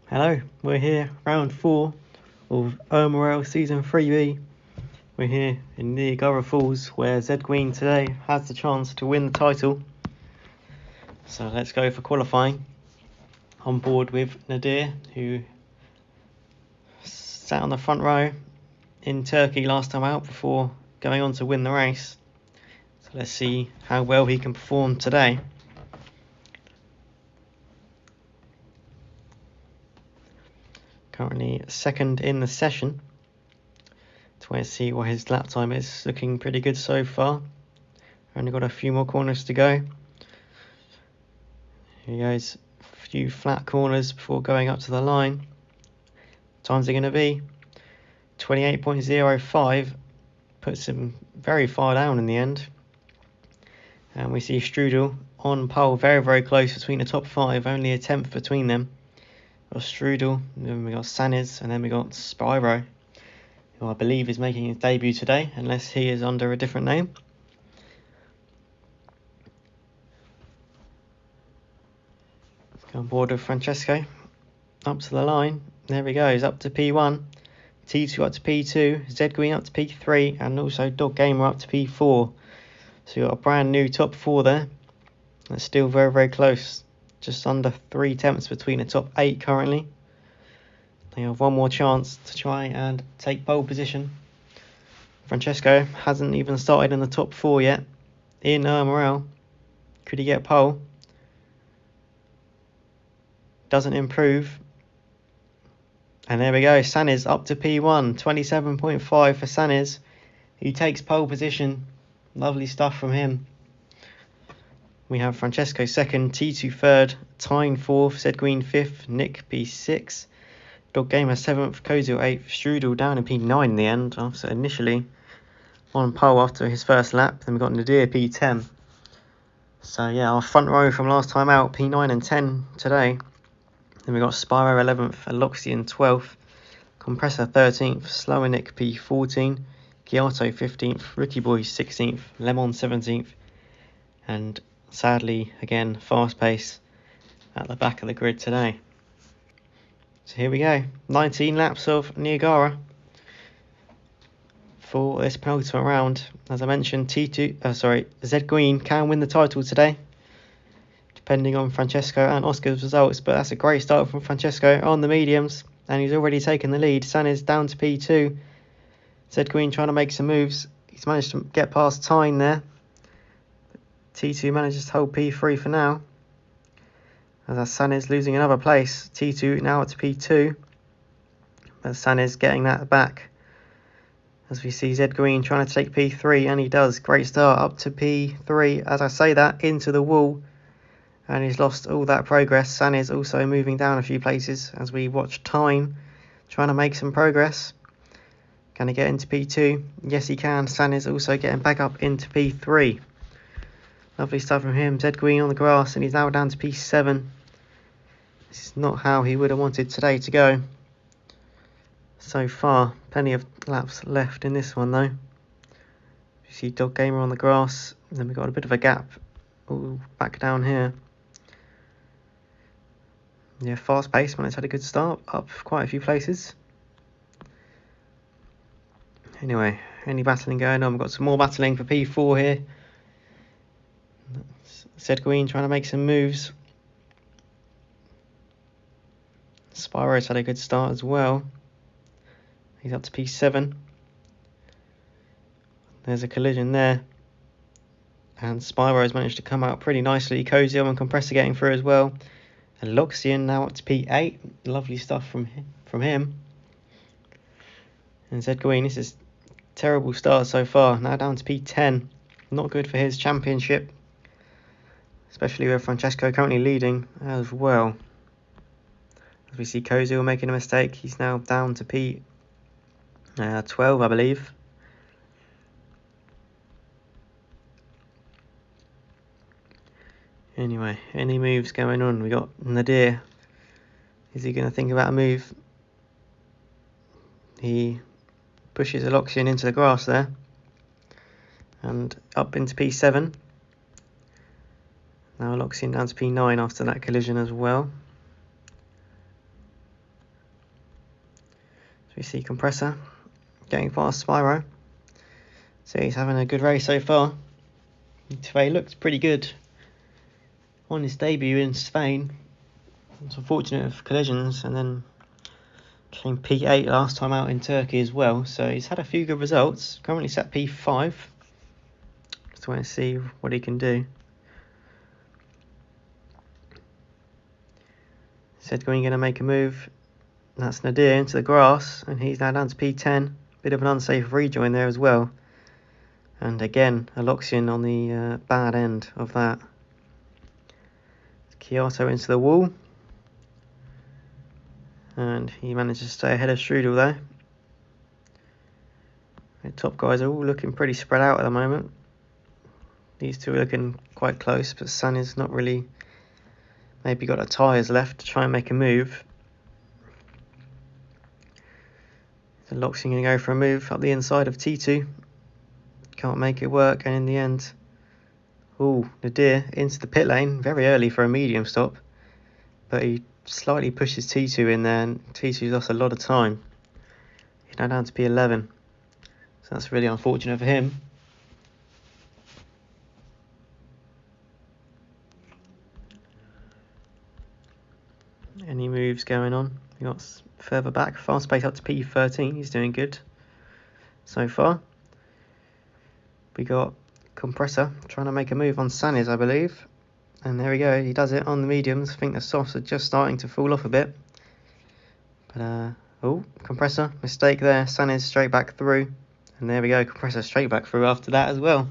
Hello, we're here, round 4 of OMRL Season 3B. We're here in Niagara Falls where Z Queen today has the chance to win the title. So let's go for qualifying. On board with Nadir, who sat on the front row in Turkey last time out before going on to win the race. So let's see how well he can perform today. Currently second in the session. To see what his lap time is. Looking pretty good so far. Only got a few more corners to go. Here he goes. A few flat corners before going up to the line. Times are going to be 28.05. Puts him very far down in the end. And we see Strudel on pole, very, very close between the top 5. Only a tenth between them. Got Strudel, then we got Sannes, and then we got Spyro, who I believe is making his debut today, unless he is under a different name. Let's go on board with Francesco. Up to the line. There he goes, up to P1. T2 up to P2. Z Green up to P3. And also Dog Gamer up to P4. So you've got a brand new top 4 there. That's still very, very close. Just under 3 tenths between the top 8 currently. They have one more chance to try and take pole position. Francesco hasn't even started in the top 4 yet in OMRL. Could he get pole? Doesn't improve. And there we go, Sannes up to P1, 27.5 for Sannes, who takes pole position. Lovely stuff from him. We have Francesco second, T2 third, Tyne fourth, Zed Green fifth, Nick P6, Dog Gamer seventh, Kozil eighth, Strudel down in P9 in the end, after initially on pole after his first lap. Then we got Nadir P10. So yeah, our front row from last time out, P9 and 10 today. Then we got Spyro 11th, Aloxian 12th, Compressor 13th, Slowanik P14, Kyoto 15th, Rookie Boy 16th, Lemon 17th, and sadly, again, fast pace at the back of the grid today. So here we go, 19 laps of Niagara for this penultimate round. As I mentioned, Z Green can win the title today, depending on Francesco and Oscar's results, but that's a great start from Francesco on the mediums, and he's already taken the lead. Sannes down to P2. Zed Green trying to make some moves. He's managed to get past Tyne there. T2 manages to hold P3 for now. As Sannes losing another place. T2 now up to P2. But Sannes getting that back. As we see Zed Green trying to take P3, and he does. Great start up to P3. As I say that, into the wall. And he's lost all that progress. Sannes also moving down a few places as we watch Tyne trying to make some progress. Can he get into P2? Yes, he can. Sannes also getting back up into P3. Lovely stuff from him. Zed Green on the grass, and he's now down to P7. This is not how he would have wanted today to go. So far, plenty of laps left in this one though. You see Dog Gamer on the grass, and then we've got a bit of a gap back down here. Yeah, fast pace when it's had a good start, up quite a few places. Anyway, any battling going on? We've got some more battling for P4 here. Zed Green trying to make some moves. Spyro's had a good start as well. He's up to P7. There's a collision there. And Spyro's managed to come out pretty nicely. Kozil and Compressor getting through as well. And Loxian now up to P8. Lovely stuff from him. And Zed Green, this is a terrible start so far. Now down to P10. Not good for his championship. Especially with Francesco currently leading as well. As we see Kozil making a mistake. He's now down to P12, I believe. Anyway, any moves going on? We got Nadir. Is he going to think about a move? He pushes Aloxian into the grass there. And up into P7. Now Aloxian down to P9 after that collision as well. we see Compressor getting past Spyro. So he's having a good race so far. He looked pretty good on his debut in Spain. It's unfortunate of collisions, and then came P8 last time out in Turkey as well. So he's had a few good results. Currently set P5. Just want to see what he can do. Said going to make a move. That's Nadir into the grass, and he's now down to P10. Bit of an unsafe rejoin there as well. And again, Aloxian on the bad end of that. Kyoto into the wall. And he managed to stay ahead of Strudel there. The top guys are all looking pretty spread out at the moment. These two are looking quite close, but Sun is not really... Maybe got a tyres left to try and make a move. So Aloxian going to go for a move up the inside of T2. Can't make it work, and in the end... Ooh, Nadir into the pit lane, very early for a medium stop. But he slightly pushes T2 in there, and T2's lost a lot of time. He's now down to P11. So that's really unfortunate for him. Any moves going on? We got further back, fast pace up to P13. He's doing good so far. We got Compressor trying to make a move on Sanis, I believe. And there we go, he does it on the mediums. I think the softs are just starting to fall off a bit. But, oh, Compressor, mistake there. Sanis straight back through. And there we go, Compressor straight back through after that as well.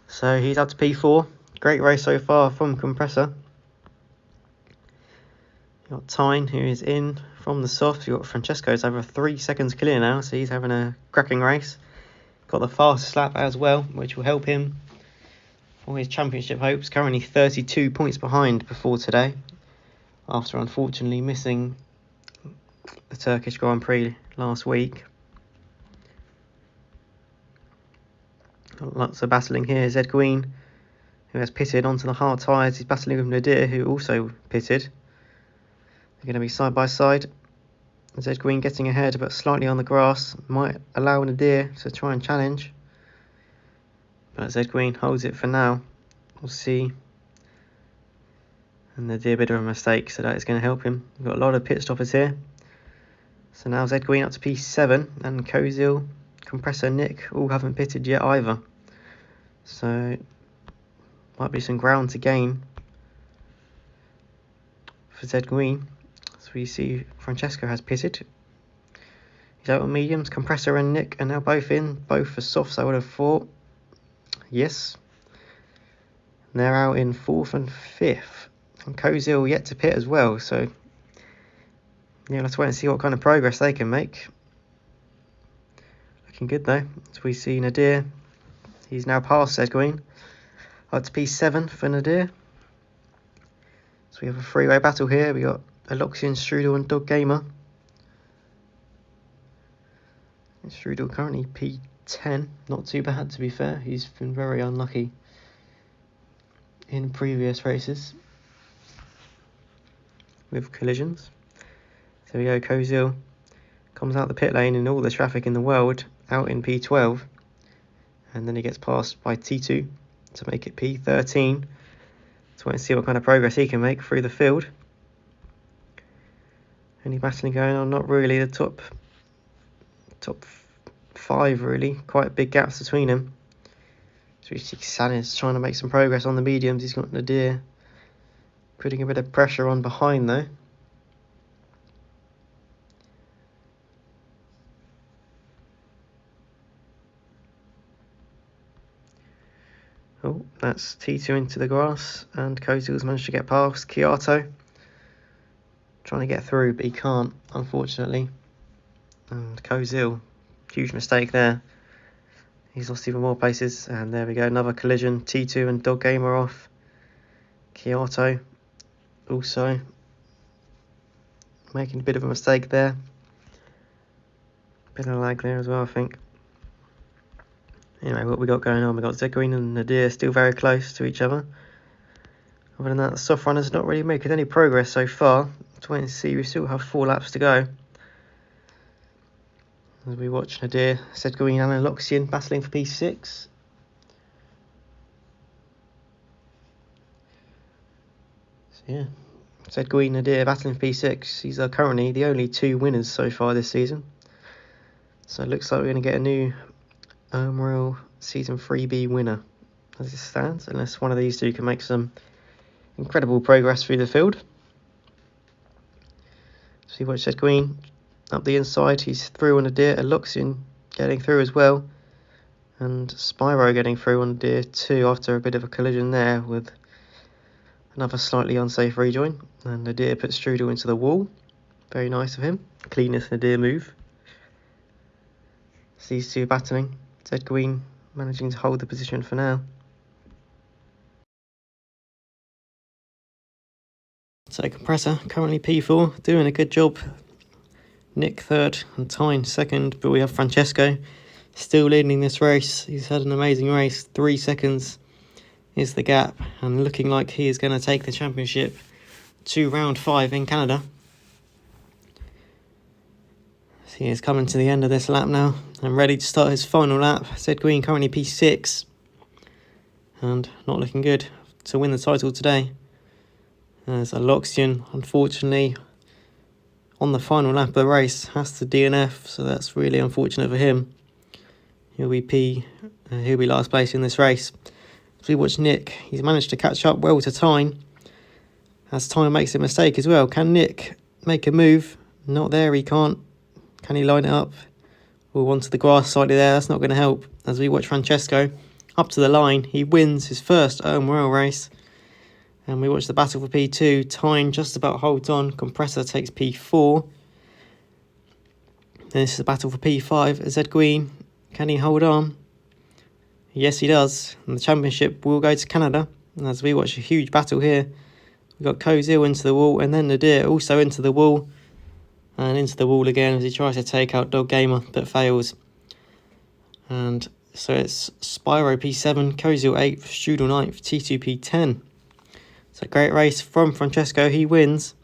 So he's up to P4. Great race so far from Compressor. You've got Tyne, who is in from the softs. You've got Francesco's over 3 seconds clear now, so he's having a cracking race. Got the fastest lap as well, which will help him for his championship hopes. Currently 32 points behind before today, after unfortunately missing the Turkish Grand Prix last week. Got lots of battling here. Zed Green, who has pitted onto the hard tyres. He's battling with Nadir, who also pitted. They're going to be side by side. Zed Green getting ahead, but slightly on the grass. Might allow Nadir to try and challenge. But Zed Green holds it for now. We'll see. And Nadir, a bit of a mistake, so that is going to help him. We've got a lot of pit stoppers here. So now Zed Green up to P7, and Kozil, Compressor, Nick all haven't pitted yet either. So might be some ground to gain for Zed Green. So we see Francesco has pitted. He's out on mediums. Compressor and Nick are now both in, both for softs, I would have thought. Yes. And they're out in 4th and 5th. And Kozil yet to pit as well, so yeah, let's wait and see what kind of progress they can make. Looking good though. So we see Nadir. He's now past Zed Green. Up to P7 for Nadir. So we have a three-way battle here. We got Aloxian, Strudel and Dog Gamer. And Strudel currently P10. Not too bad, to be fair. He's been very unlucky in previous races with collisions. So we go, Kozil comes out the pit lane in all the traffic in the world, out in P12. And then he gets passed by T2 to make it P13. So let's see what kind of progress he can make through the field. Any battling going on? Not really. The top 5 really. Quite big gaps between them. So we see Sanis trying to make some progress on the mediums. He's got Nadir putting a bit of pressure on behind though. Oh, that's T2 into the grass, and Kozil's managed to get past Kyoto. Trying to get through, but he can't, unfortunately. And Kozil, huge mistake there. He's lost even more places, and there we go, another collision. T2 and Dog Gamer off. Kyoto also making a bit of a mistake there. Bit of lag there as well, I think. Anyway, what we got going on? We got Zed Green and Nadir still very close to each other. Other than that, the soft runner's not really making any progress so far. Let's wait and see. We still have 4 laps to go. As we watch Nadir, Zedguin and Aloxian battling for P6. So yeah, Zedguin Nadir battling for P6. These are currently the only 2 winners so far this season. So it looks like we're going to get a new OMRL Season 3B winner as it stands, unless one of these two can make some incredible progress through the field. So you watch Zedguin up the inside, he's through on Nadir, Aloxian getting through as well, and Spyro getting through on Nadir too after a bit of a collision there with another slightly unsafe rejoin, and Nadir puts Strudel into the wall. Very nice of him, cleanest Nadir move. So these two battling, Zedguin managing to hold the position for now. So Compressor currently P4, doing a good job. Nick third and Tyne second, but we have Francesco still leading this race. He's had an amazing race. 3 seconds is the gap, and looking like he is going to take the championship to round 5 in Canada. So he is coming to the end of this lap now and ready to start his final lap. Zedguin currently P6 and not looking good to win the title today. As Aloxian, unfortunately, on the final lap of the race, has to DNF, so that's really unfortunate for him. He'll be last place in this race. As we watch Nick, he's managed to catch up well to Tyne, as Tyne makes a mistake as well. Can Nick make a move? Not there, he can't. Can he line it up? We'll onto the grass slightly there, that's not going to help. As we watch Francesco up to the line, he wins his first OMRL race. And we watch the battle for P2. Tyne just about holds on. Compressor takes P4. Then this is the battle for P5. Zedguin, can he hold on? Yes, he does. And the championship will go to Canada. And as we watch a huge battle here, we've got Kozil into the wall, and then Nadir also into the wall. And into the wall again as he tries to take out Dog Gamer, but fails. And so it's Spyro P7, Kozil 8th, Strudel 9th, T2 P10. So great race from Francesco. He wins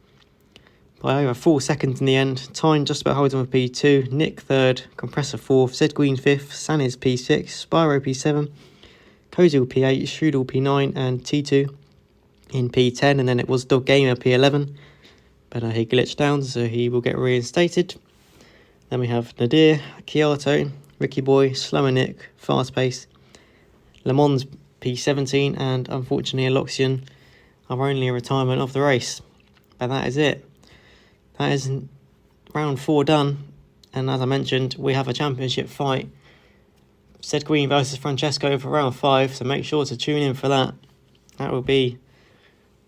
by over 4 seconds in the end. Tyne just about holds on with P2. Nick third, Compressor 4th, Zedguin 5th, Sanis P6, Spyro P7, Kozil P8, Strudel P9 and T2 in P10. And then it was Dog Gamer P11. But he glitched down, so he will get reinstated. Then we have Nadir, Kyoto, Ricky Boy, Slower Nick, Fast Pace, Le Mans P17, and unfortunately Aloxian are only a retirement of the race. But that is it. That is round 4 done. And as I mentioned, we have a championship fight. Zedguin versus Francesco for round 5, so make sure to tune in for that. That will be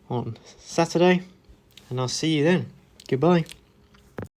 on Saturday. And I'll see you then. Goodbye.